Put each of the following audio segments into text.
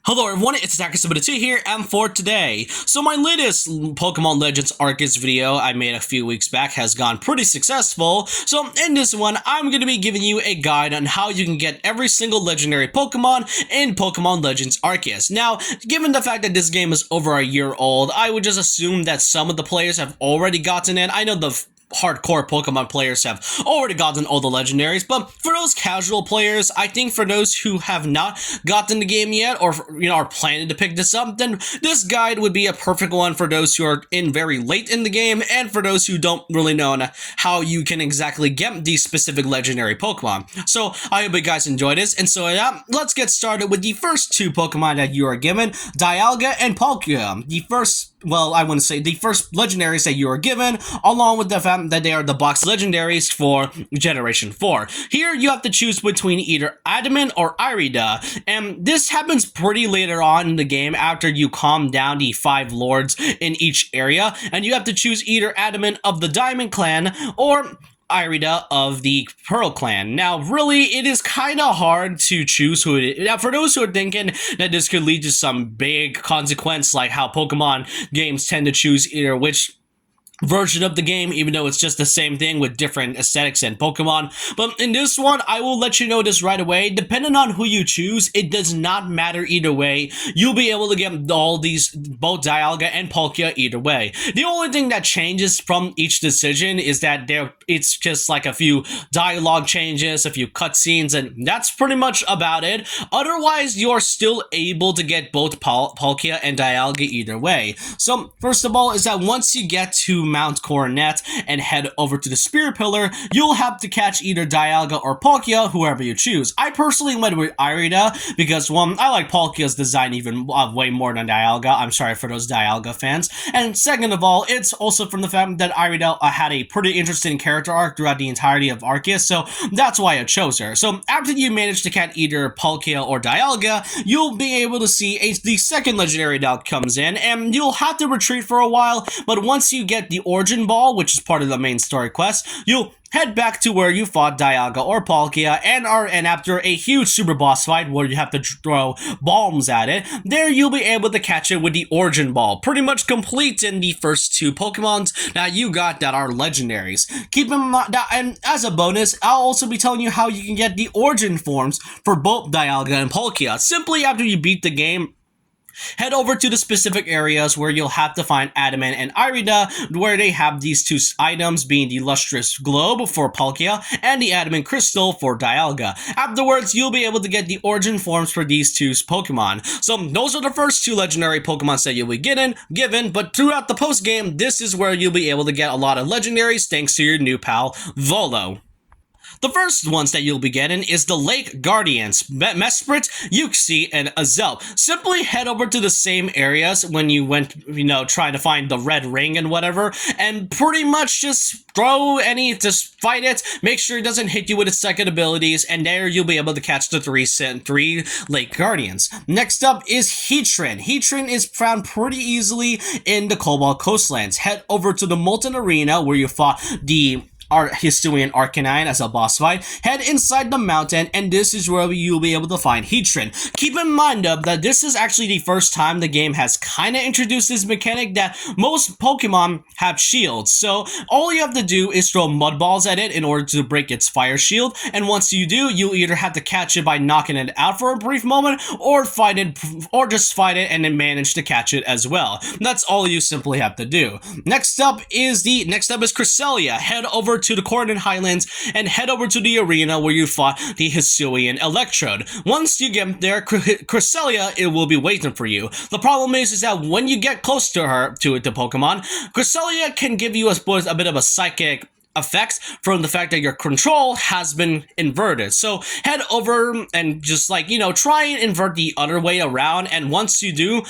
Hello everyone, it's Attacker72 here, and for today, so my latest Pokemon Legends Arceus video I made a few weeks back has gone pretty successful, so in this one, I'm going to be giving you a guide on how you can get every single legendary Pokemon in Pokemon Legends Arceus. Now, given the fact that this game is over a year old, I would just assume that some of the players have already gotten it. I know the hardcore Pokemon players have already gotten all the legendaries, but for those casual players, I think for those who have not gotten the game yet, or are planning to pick this up, then this guide would be a perfect one for those who are in very late in the game, and for those who don't really know how you can exactly get these specific legendary Pokemon. So I hope you guys enjoy this, and so yeah, let's get started with the first two Pokemon that you are given, Dialga and Palkia. The first legendaries that you are given, along with the fact that they are the box legendaries for Generation 4. Here, you have to choose between either Adamant or Irida, and this happens pretty later on in the game after you calm down the 5 lords in each area, and you have to choose either Adamant of the Diamond Clan or Irida of the Pearl Clan. Now, really, it is kind of hard to choose who it is. Now, for those who are thinking that this could lead to some big consequence, like how Pokemon games tend to choose either which version of the game, even though it's just the same thing with different aesthetics and Pokemon. But in this one, I will let you know this right away. Depending on who you choose, it does not matter either way. You'll be able to get all these, both Dialga and Palkia, either way. The only thing that changes from each decision is that it's just like a few dialogue changes, a few cutscenes, and that's pretty much about it. Otherwise, you're still able to get both Palkia and Dialga either way. So, first of all, is that once you get to Mount Coronet and head over to the Spear Pillar, you'll have to catch either Dialga or Palkia, whoever you choose. I personally went with Irida because, one, I like Palkia's design even way more than Dialga. I'm sorry for those Dialga fans. And second of all, it's also from the fact that Irida had a pretty interesting character arc throughout the entirety of Arceus, so that's why I chose her. So after you manage to catch either Palkia or Dialga, you'll be able to see the second legendary that comes in, and you'll have to retreat for a while, but once you get the Origin Ball, which is part of the main story quest, you'll head back to where you fought Dialga or Palkia, and after a huge super boss fight where you have to throw bombs at it, there you'll be able to catch it with the Origin Ball, pretty much complete in the first two Pokemons that you got that are legendaries. Keep in mind that, and as a bonus, I'll also be telling you how you can get the Origin forms for both Dialga and Palkia. Simply after you beat the game, head over to the specific areas where you'll have to find Adamant and Irida, where they have these two items, being the Lustrous Globe for Palkia and the Adamant Crystal for Dialga. Afterwards, you'll be able to get the origin forms for these two Pokemon. So those are the first two legendary Pokemon that you'll be given, but throughout the post-game, this is where you'll be able to get a lot of legendaries thanks to your new pal, Volo. The first ones that you'll be getting is the Lake Guardians, Mesprit, Uxie, and Azel. Simply head over to the same areas when you went, trying to find the red ring and whatever, and pretty much just just fight it, make sure it doesn't hit you with its second abilities, and there you'll be able to catch the three Lake Guardians. Next up is Heatran. Heatran is found pretty easily in the Cobalt Coastlands. Head over to the Molten Arena where you fought the Hisuian Arcanine as a boss fight. Head inside the mountain, and this is where you'll be able to find Heatran. Keep in mind that this is actually the first time the game has kind of introduced this mechanic that most Pokemon have shields. So all you have to do is throw mud balls at it in order to break its fire shield, and once you do, you'll either have to catch it by knocking it out for a brief moment, or just fight it and then manage to catch it as well. That's all you simply have to do. Next up is Cresselia. Head over to the Corydon Highlands and head over to the arena where you fought the Hisuian Electrode. Once you get there, Cresselia, it will be waiting for you. The problem is that when you get close to the Pokemon, Cresselia can give you a bit of a psychic effects from the fact that your control has been inverted. So head over and just try and invert the other way around, and once you do,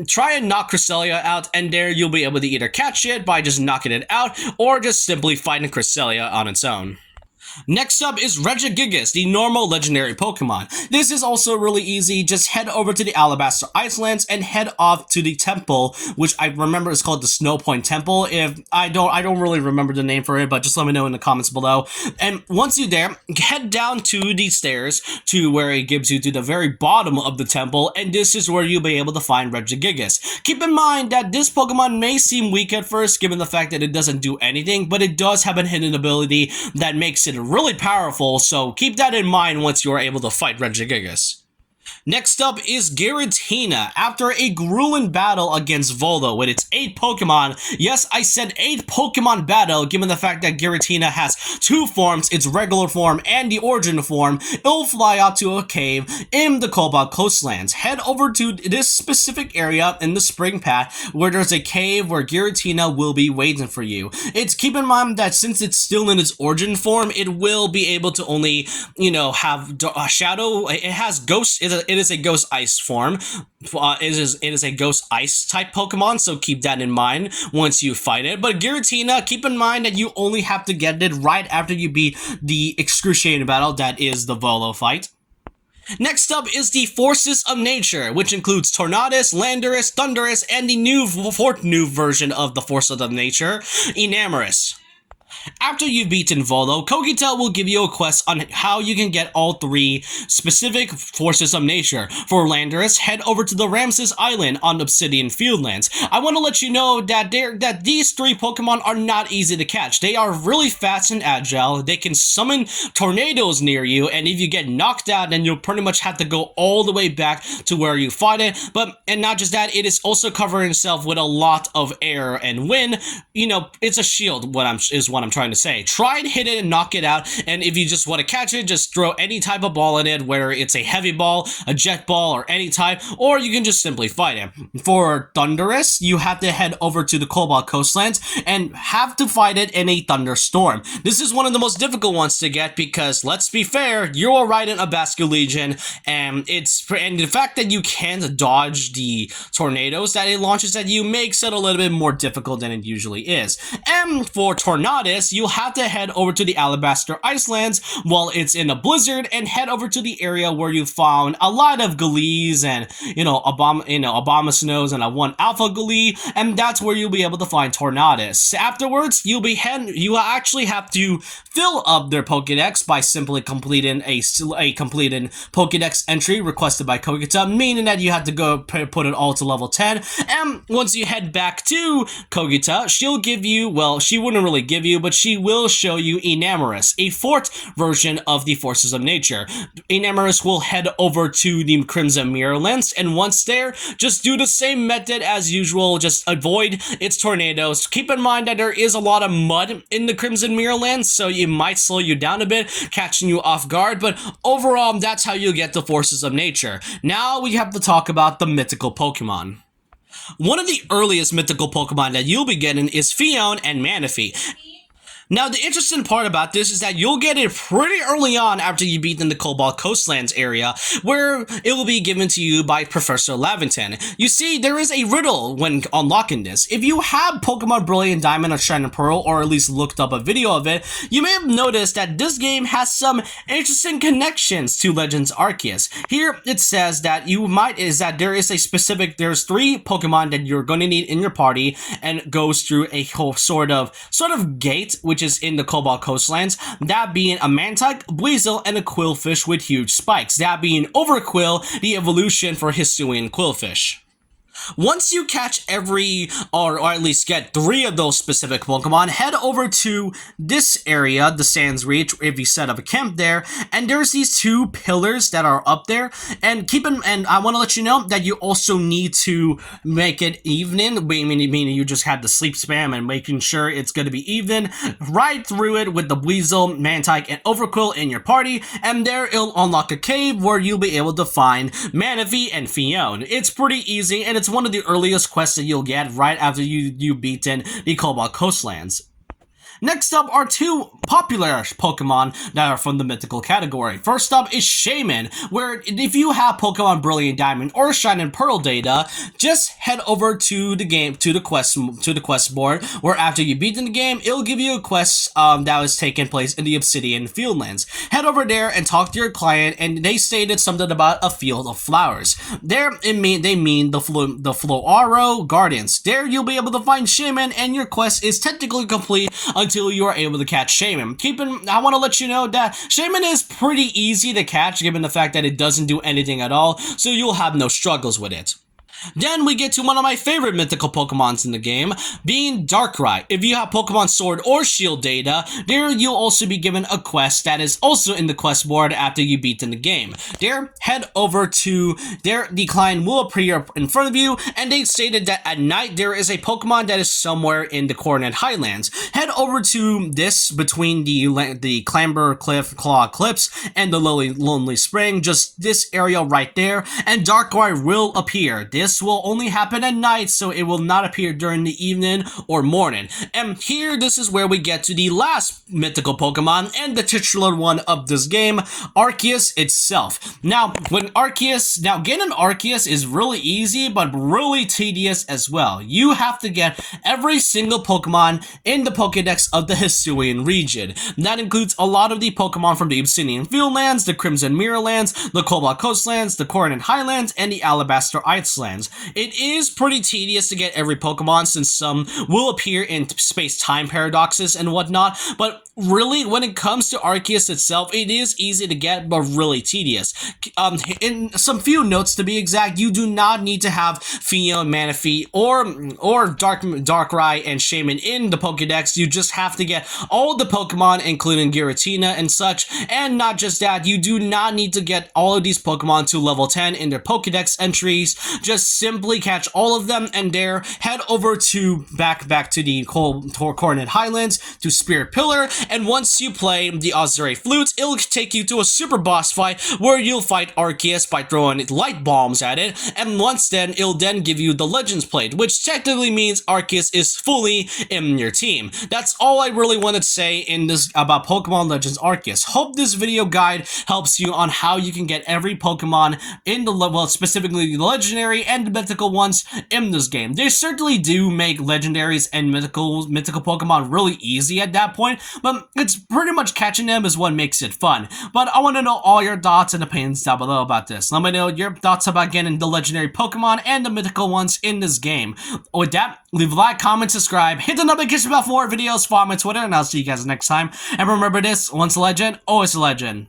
try and knock Cresselia out, and there you'll be able to either catch it by just knocking it out or just simply fighting Cresselia on its own. Next up is Regigigas, the normal legendary Pokemon. This is also really easy. Just head over to the Alabaster Icelands and head off to the temple, which I remember is called the Snow Point Temple. If I don't really remember the name for it, but just let me know in the comments below. And once you're there, head down to the stairs to where it gives you to the very bottom of the temple, and this is where you'll be able to find Regigigas. Keep in mind that this Pokemon may seem weak at first, given the fact that it doesn't do anything, but it does have a hidden ability that makes it really powerful, so keep that in mind once you are able to fight Regigigas. Next up is Giratina. After a grueling battle against Volo with its 8 Pokemon, yes, I said 8 Pokemon battle, given the fact that Giratina has 2 forms, its regular form and the origin form, it'll fly out to a cave in the Cobalt Coastlands. Head over to this specific area in the Spring Path where there's a cave where Giratina will be waiting for you. Keep in mind that since it's still in its origin form, it will be able to only, have a shadow. It has ghost. It is a ghost ice form. It is a ghost ice type Pokemon, so keep that in mind once you fight it. But Giratina, keep in mind that you only have to get it right after you beat the excruciating battle that is the Volo fight. Next up is the Forces of Nature, which includes Tornadus, Landorus, Thundurus, and the fourth new version of the Forces of Nature, Enamorus. After you've beaten Volo, Kogita will give you a quest on how you can get all 3 specific Forces of Nature. For Landorus, head over to the Ramses Island on Obsidian Fieldlands. I want to let you know that these 3 Pokemon are not easy to catch. They are really fast and agile. They can summon tornadoes near you, and if you get knocked out, then you'll pretty much have to go all the way back to where you fight it. And not just that, it is also covering itself with a lot of air and wind. It's a shield, is what I'm trying to say. Try and hit it and knock it out, and if you just want to catch it, just throw any type of ball in it, whether it's a heavy ball, a jet ball, or any type, or you can just simply fight it. For Thundurus, you have to head over to the Cobalt Coastlands and have to fight it in a thunderstorm. This is one of the most difficult ones to get because, let's be fair, you're riding a Basculegion, and the fact that you can't dodge the tornadoes that it launches at you makes it a little bit more difficult than it usually is. And for Tornadus, you'll have to head over to the Alabaster Icelands while it's in a blizzard and head over to the area where you found a lot of Galees and, Abomasnows and a 1 Alpha Galee, and that's where you'll be able to find Tornadus. Afterwards, you actually have to fill up their Pokédex by simply completing a completed Pokédex entry requested by Kogita, meaning that you have to go put it all to level 10, and once you head back to Kogita, she'll give you, well, she wouldn't really give you, but she will show you Enamorus, a 4th version of the Forces of Nature. Enamorus will head over to the Crimson Mirrorlands, and once there, just do the same method as usual, just avoid its tornadoes. Keep in mind that there is a lot of mud in the Crimson Mirrorlands, so it might slow you down a bit, catching you off guard, but overall, that's how you get the Forces of Nature. Now we have to talk about the mythical Pokemon. One of the earliest mythical Pokemon that you'll be getting is Phione and Manaphy. Now, the interesting part about this is that you'll get it pretty early on after you beat in the Cobalt Coastlands area, where it will be given to you by Professor Laventon. You see, there is a riddle when unlocking this. If you have Pokemon Brilliant Diamond or Shining Pearl, or at least looked up a video of it, you may have noticed that this game has some interesting connections to Legends Arceus. Here, it says that there's 3 Pokemon that you're going to need in your party, and it goes through a whole sort of gate, which is in the Cobalt Coastlands, that being a Mantike, Weasel, and a Quillfish with huge spikes, that being Overquill, the evolution for Hisuian Quillfish. Once you catch or at least get 3 of those specific Pokemon, head over to this area, the Sands Reach, if you set up a camp there, and there's these 2 pillars that are up there, and I want to let you know that you also need to make it evening, meaning you just have the sleep spam and making sure it's going to be evening, ride through it with the Weasel, Mantike, and Overquill in your party, and there it'll unlock a cave where you'll be able to find Manaphy and Phione. It's pretty easy, and it's one of the earliest quests that you'll get right after you've beaten the Cobalt Coastlands. Next up are two popular Pokemon that are from the mythical category. First up is Shaman, where if you have Pokemon Brilliant Diamond or Shine and Pearl data, just head over to the game, to the quest board, where after you beat the game, it'll give you a quest that was taking place in the Obsidian Fieldlands. Head over there and talk to your client, and they stated something about a field of flowers. There, they mean the Floaro Gardens. There, you'll be able to find Shaman, and your quest is technically complete until you are able to catch Shaman. I want to let you know that Shaman is pretty easy to catch, given the fact that it doesn't do anything at all, so you'll have no struggles with it. Then we get to one of my favorite mythical Pokemons in the game, being Darkrai. If you have Pokemon Sword or Shield data, there you'll also be given a quest that is also in the quest board after you beat in the game. There, head over to there, the client will appear in front of you, and they stated that at night there is a Pokemon that is somewhere in the Coronet Highlands. Head over to this between the Clamber Cliff, Claw Cliffs, and the Lonely Spring, just this area right there, and Darkrai will appear. This will only happen at night, so it will not appear during the evening or morning. And here, this is where we get to the last mythical Pokemon and the titular one of this game, Arceus itself. Now, getting an Arceus is really easy, but really tedious as well. You have to get every single Pokemon in the Pokédex of the Hisuian region. That includes a lot of the Pokemon from the Obsidian Fieldlands, the Crimson Mirrorlands, the Cobalt Coastlands, the Coronet Highlands, and the Alabaster Icelands. It is pretty tedious to get every Pokemon, since some will appear in space-time paradoxes and whatnot, but really, when it comes to Arceus itself, it is easy to get, but really tedious. In some few notes to be exact, you do not need to have Fio, Manaphy, or Darkrai and Shaman in the Pokédex. You just have to get all the Pokemon, including Giratina and such, and not just that, you do not need to get all of these Pokemon to level 10 in their Pokédex entries. Just simply catch all of them, and there, head over to back to the Coronet Highlands to Spirit Pillar, and once you play the Azure Flute, it'll take you to a super boss fight where you'll fight Arceus by throwing light bombs at it, and once then, it'll then give you the Legends Plate, which technically means Arceus is fully in your team. That's all I really wanted to say in this about Pokemon Legends Arceus. Hope this video guide helps you on how you can get every Pokemon in the level, specifically the Legendary and the mythical ones in this game. They certainly do make Legendaries and mythical Pokemon really easy at that point, but it's pretty much catching them is what makes it fun. But I want to know all your thoughts and opinions down below about this. Let me know your thoughts about getting the Legendary Pokemon and the mythical ones in this game. With that, leave a like, comment, subscribe, hit the notification bell for more videos, follow my Twitter, and I'll see you guys next time. And remember this, once a legend, always a legend.